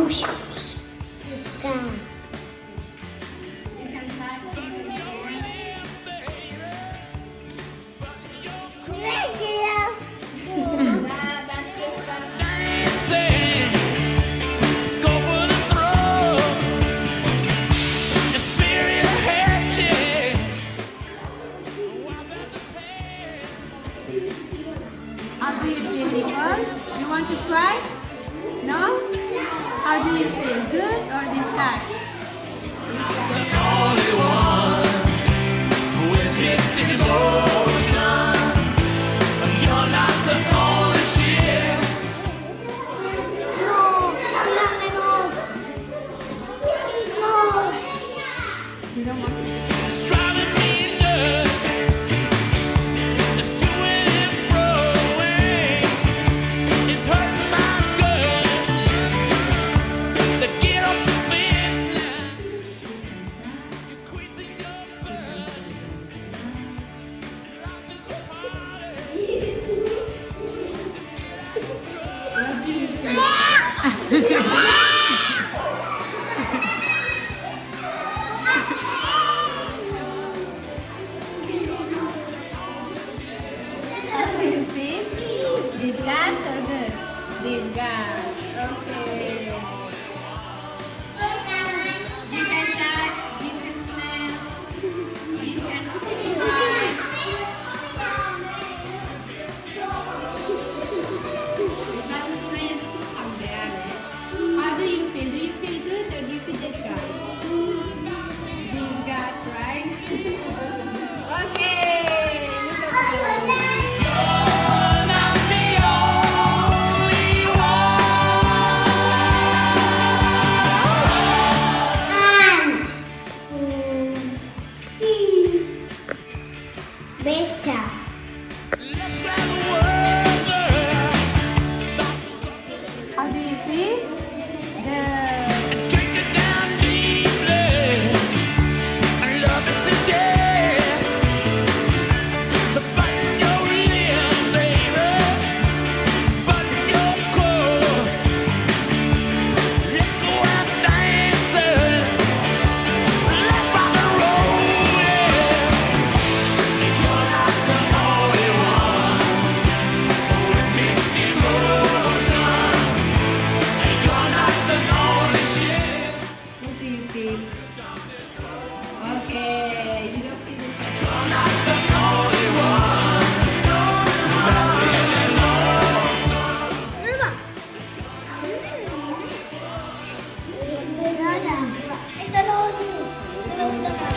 Discuss. You can touch the That's disgusting. How do you feel, Nicole? You want to try? No? How do you feel? Good or disgust? You don't want to. How do you feel? Disgust or good? Disgust. Okay. You can touch, you can smell, you can try. Bagus sebenarnya suka ya. How do you feel? Do you feel good or do you feel disgust? Disgust, right? Okay. Look at that. And better. How do you feel? The what do you feel? Okay, you don't feel this. Esto no.